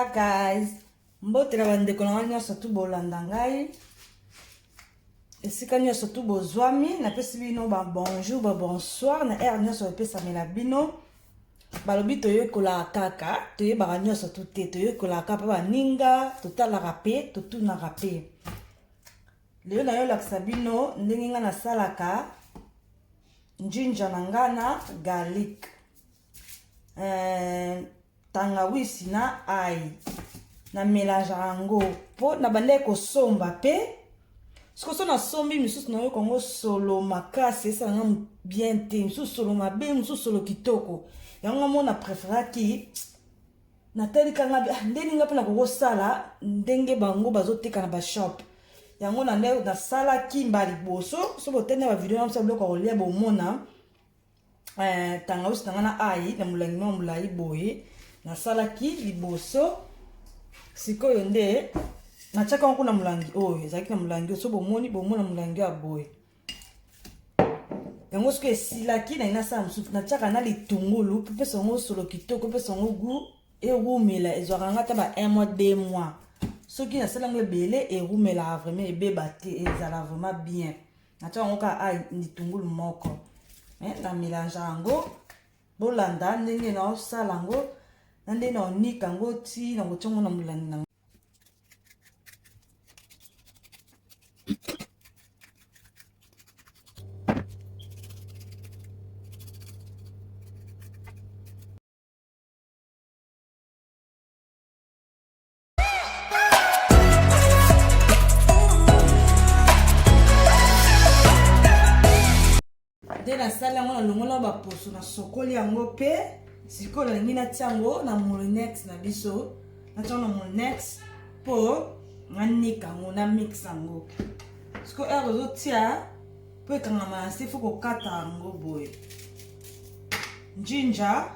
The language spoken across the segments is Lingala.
Bonsoir guys. Mbote la bandeko na nyonso tu bolanda ngai. Esika nyonso tu bozwami na pesi bino ba bonjour ba bonsoir na air nyonso pesa mela bino. Balobi toye kola kaka, toye ba nyonso tu te toye kola kaka ba ninga, totala rapé, totuna rapé. Leo na yo lakisa bino ndenge nga na salaka njinja na ngana garlic. Tangawisi na ai na mélange yango po na bande ko somba pe siko na sombi misusu na yo kongo solo makasi esa ngam bien te misusu solo mabe misusu solo kitoko yango mona préféra ki na telika nga ndeni nga pena ko sala ndenge bango bazoteka na ba shop yango na nde na sala kimbali boso so botene ba video na msa bloko ko lia bo mona tangawisi na ngana ai na mulangi no mulai boye na salaki liboso sikoyo nde na chaka kuna mulangi oyo ezaki na mulangi so bomona mulangi ya boye yango siko esilaki na ina sa msufu na chaka na litungulu pe songo solo kitoko pe songo gu erumela ezwaka ngata ba 1 mois 2 mois soki na sala ngebele erumela vraiment ebeba te ezala vraiment bien na chaka ngoka ai litungulu moko na mélange yango bolanda ndenge na osala yango nande na onika ngo ti na kotongo na mulani na na sala yango na longola ba poso na sokoli yango pe sikola lingi na tiango na moulinex na biso na tiango na moulinex po nganika ngo na mix yango siko ero zo tia po ekangama na se foko kata yango boye ginger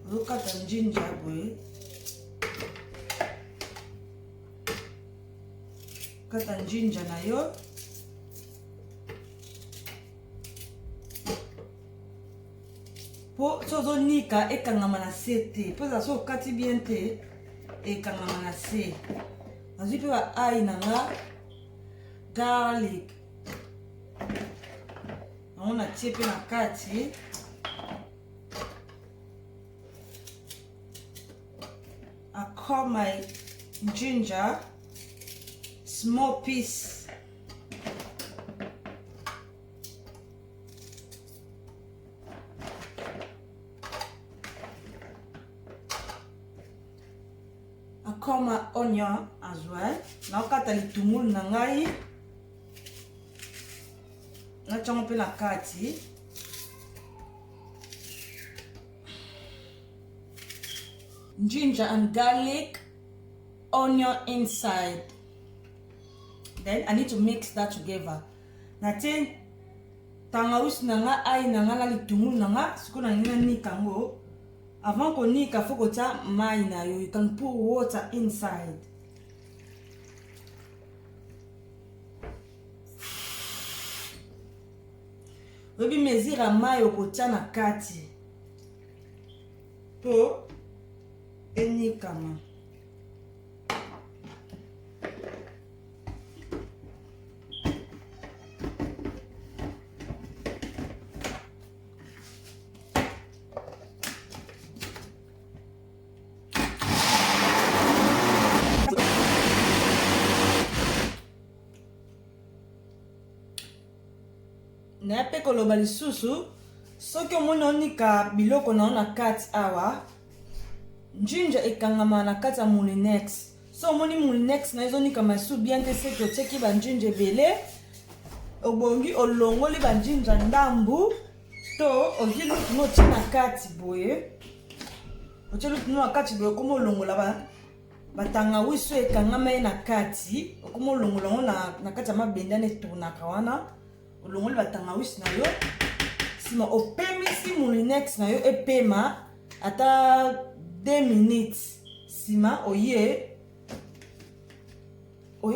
zo kata ginger boye kata ginger na yo po sozo nika ekangama na se te po za so kati bien te ekangama na se azwi pe ba ai na nga garlic yango na tie pe na kati I call my ginger small piece comme onion as well. Na okata litungulu na ngai na chongo pe na kati ginger and garlic onion inside, then I need to mix that together. Na ten tangawisi na nga ai na nga na litungulu na nga siko na ngina nikango. Avant qu'on y ait faut que mai na yo, you can put water inside. Webi mezira mai okota na kati. Po enikama. Na pe koloba lisusu soki omoni onika biloko na ona kati awa ginger ekangama na kati ya moulinex so omoni moulinex na ezonika masu bien te seki otieki ba ginger ebele obongi olongoli ba ginger ndambu to ozwi lutu otie na kati boye otie lutu na kati boye okoma olongola batangawisi ekangama ye na kati okoma olongola ngo na kati ya mabende ane tournaka wana olongoli batangawisi na yo sima opemisi moulinex na yo epema ata 2 minutes sima oye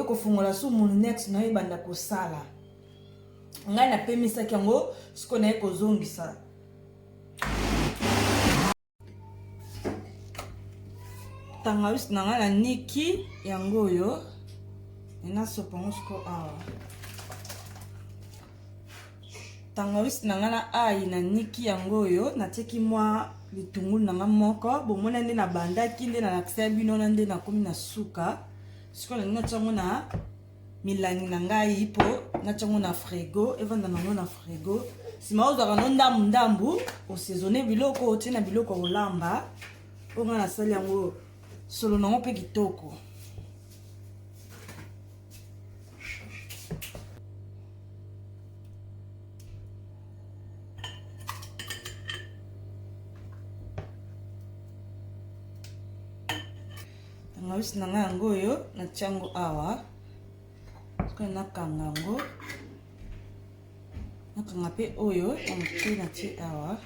kofungola su moulinex na yo ebanda kosala ngai napemisaki yango siko na ye kozongisa Tangawisi nanga na niki yango oyo. Ena sopa ngosko awa. Tangawisi nanga na ai na niki yango oyo. Natieki mwa bitungulu nanga moko. Bomona nde na bandaki nde na lakisa bino na nde na komi na suka. Siko na nina chango na milangi na ngai po. Na chango na frigo. Evanda nango na frigo. Sima ozaka no ndambu ndambu. Osezone biloko otie na biloko olamba. Onga na sali yango solo nango pe kitoko. Tangawisi nanga yango oyo na tiango awa. Siko na kanga yango. Nakanga pe oyo na moke na tie awa.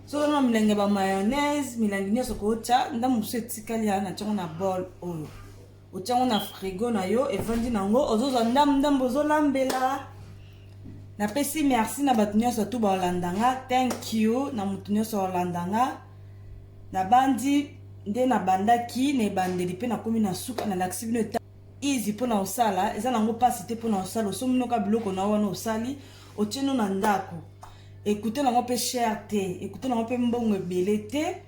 So na milangi ba mayonnaise, milangi nyonso kotia ndamu musu etikali na tiango na bol oyo. Otiango na frigo na yo evandi nango ozoza ndambu ozolambela. Na pesi merci na bato nyonso tu ba olandanga. Thank you na mutu nyonso olandanga. Na bandi nde na bandaki na bandeli pe na komi na suka na laksi bino eta easy po na osala. Eza nango pasi te po na osala. Osominoka biloko na wana osali. Otieno na ndako. Écoutez nango pe cher te. Écoutez nango pe mbongo ebele te.